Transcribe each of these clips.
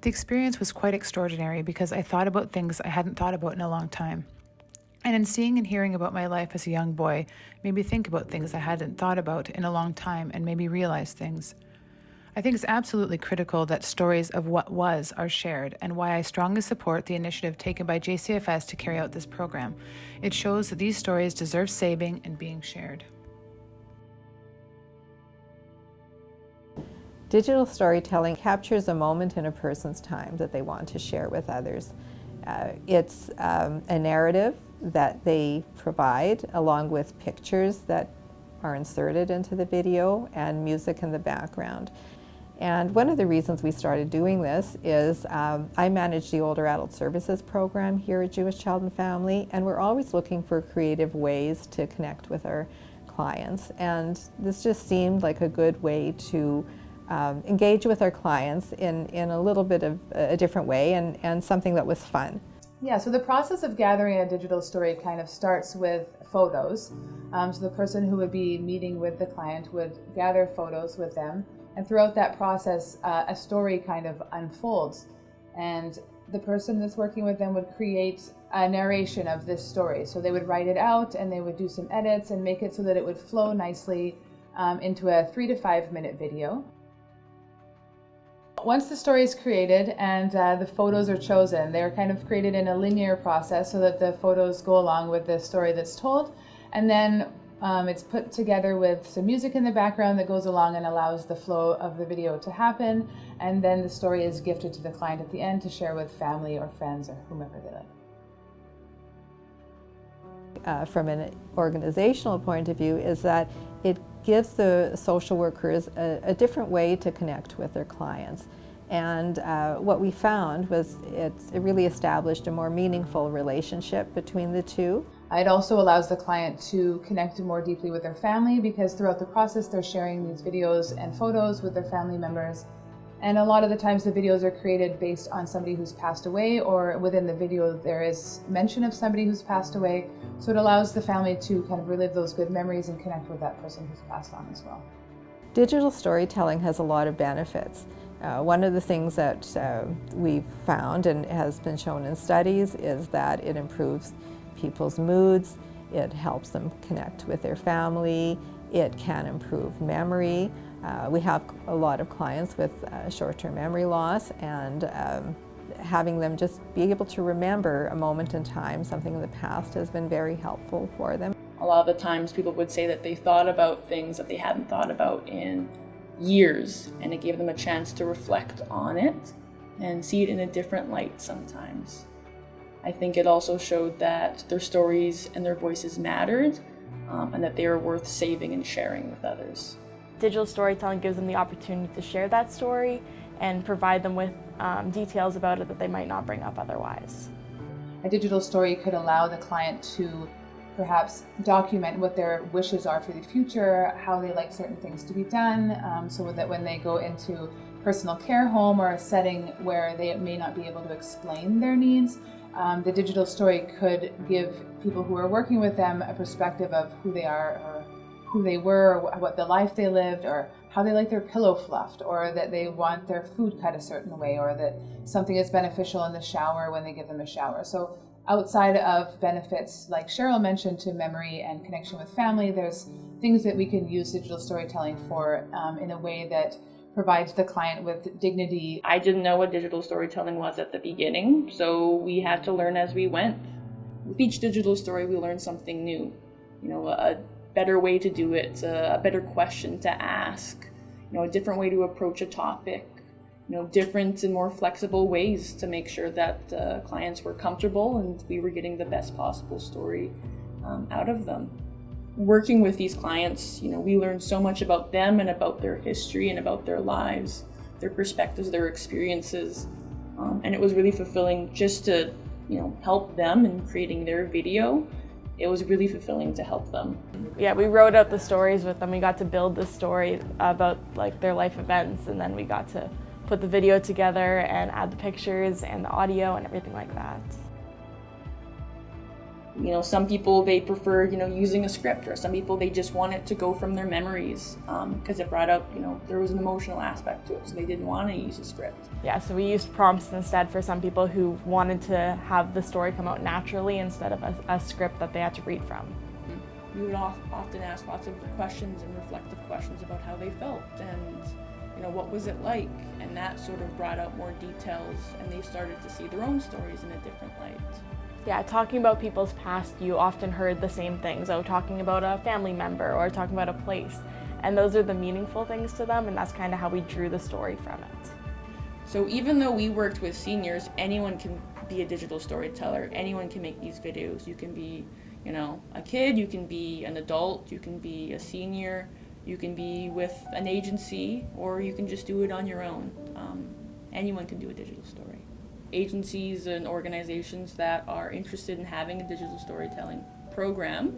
The experience was quite extraordinary because I thought about things I hadn't thought about in a long time. And in seeing and hearing about my life as a young boy, made me think about things I hadn't thought about in a long time and made me realize things. I think it's absolutely critical that stories of what was are shared, and why I strongly support the initiative taken by JCFS to carry out this program. It shows that these stories deserve saving and being shared. Digital storytelling captures a moment in a person's time that they want to share with others. It's a narrative that they provide along with pictures that are inserted into the video and music in the background. And one of the reasons we started doing this is I manage the Older Adult Services program here at Jewish Child and Family, and we're always looking for creative ways to connect with our clients. And this just seemed like a good way to engage with our clients in a little bit of a different way, and something that was fun. Yeah, so the process of gathering a digital story kind of starts with photos. So the person who would be meeting with the client would gather photos with them, and throughout that process, a story kind of unfolds. And the person that's working with them would create a narration of this story. So they would write it out, and they would do some edits and make it so that it would flow nicely into a 3 to 5 minute video. Once the story is created and the photos are chosen, they're kind of created in a linear process so that the photos go along with the story that's told. And then it's put together with some music in the background that goes along and allows the flow of the video to happen. And then the story is gifted to the client at the end to share with family or friends or whomever they like. From an organizational point of view, is that it gives the social workers a different way to connect with their clients. And what we found was it really established a more meaningful relationship between the two. It also allows the client to connect more deeply with their family, because throughout the process they're sharing these videos and photos with their family members. And a lot of the times the videos are created based on somebody who's passed away, or within the video there is mention of somebody who's passed away. So it allows the family to kind of relive those good memories and connect with that person who's passed on as well. Digital storytelling has a lot of benefits. One of the things that we've found and has been shown in studies is that it improves people's moods, it helps them connect with their family, it can improve memory. We have a lot of clients with short-term memory loss, and having them just be able to remember a moment in time, something in the past, has been very helpful for them. A lot of the times people would say that they thought about things that they hadn't thought about in years, and it gave them a chance to reflect on it and see it in a different light sometimes. I think it also showed that their stories and their voices mattered, and that they are worth saving and sharing with others. Digital storytelling gives them the opportunity to share that story and provide them with details about it that they might not bring up otherwise. A digital story could allow the client to perhaps document what their wishes are for the future, how they like certain things to be done, so that when they go into personal care home or a setting where they may not be able to explain their needs, the digital story could give people who are working with them a perspective of who they are, or who they were, or what the life they lived, or how they like their pillow fluffed, or that they want their food cut a certain way, or that something is beneficial in the shower when they give them a shower. So outside of benefits like Cheryl mentioned to memory and connection with family, there's things that we can use digital storytelling for in a way that provides the client with dignity. I didn't know what digital storytelling was at the beginning, so we had to learn as we went. With each digital story, we learned something new. A better way to do it, a better question to ask, a different way to approach a topic, different and more flexible ways to make sure that clients were comfortable and we were getting the best possible story out of them. Working with these clients, we learned so much about them and about their history and about their lives, their perspectives, their experiences, and it was really fulfilling just to, help them in creating their video. It was really fulfilling to help them. Yeah, we wrote out the stories with them. We got to build the story about their life events, and then we got to put the video together and add the pictures and the audio and everything like that. Some people, they prefer, using a script, or some people, they just want it to go from their memories because it brought up, there was an emotional aspect to it, so they didn't want to use a script. Yeah, so we used prompts instead for some people who wanted to have the story come out naturally instead of a script that they had to read from. We would often ask lots of questions and reflective questions about how they felt and, what was it like? And that sort of brought out more details, and they started to see their own stories in a different light. Yeah, talking about people's past, you often heard the same things. So talking about a family member or talking about a place. And those are the meaningful things to them, and that's kind of how we drew the story from it. So even though we worked with seniors, anyone can be a digital storyteller. Anyone can make these videos. You can be, a kid, you can be an adult, you can be a senior, you can be with an agency, or you can just do it on your own. Anyone can do a digital story. Agencies and organizations that are interested in having a digital storytelling program,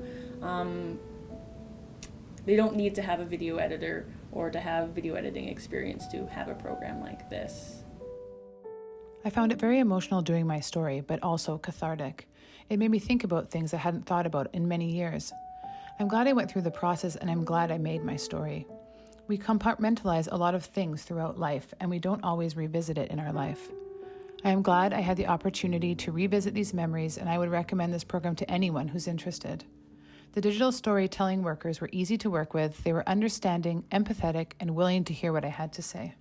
they don't need to have a video editor or to have video editing experience to have a program like this. I found it very emotional doing my story, but also cathartic. It made me think about things I hadn't thought about in many years. I'm glad I went through the process, and I'm glad I made my story. We compartmentalize a lot of things throughout life, and we don't always revisit it in our life. I am glad I had the opportunity to revisit these memories, and I would recommend this program to anyone who's interested. The digital storytelling workers were easy to work with. They were understanding, empathetic, and willing to hear what I had to say.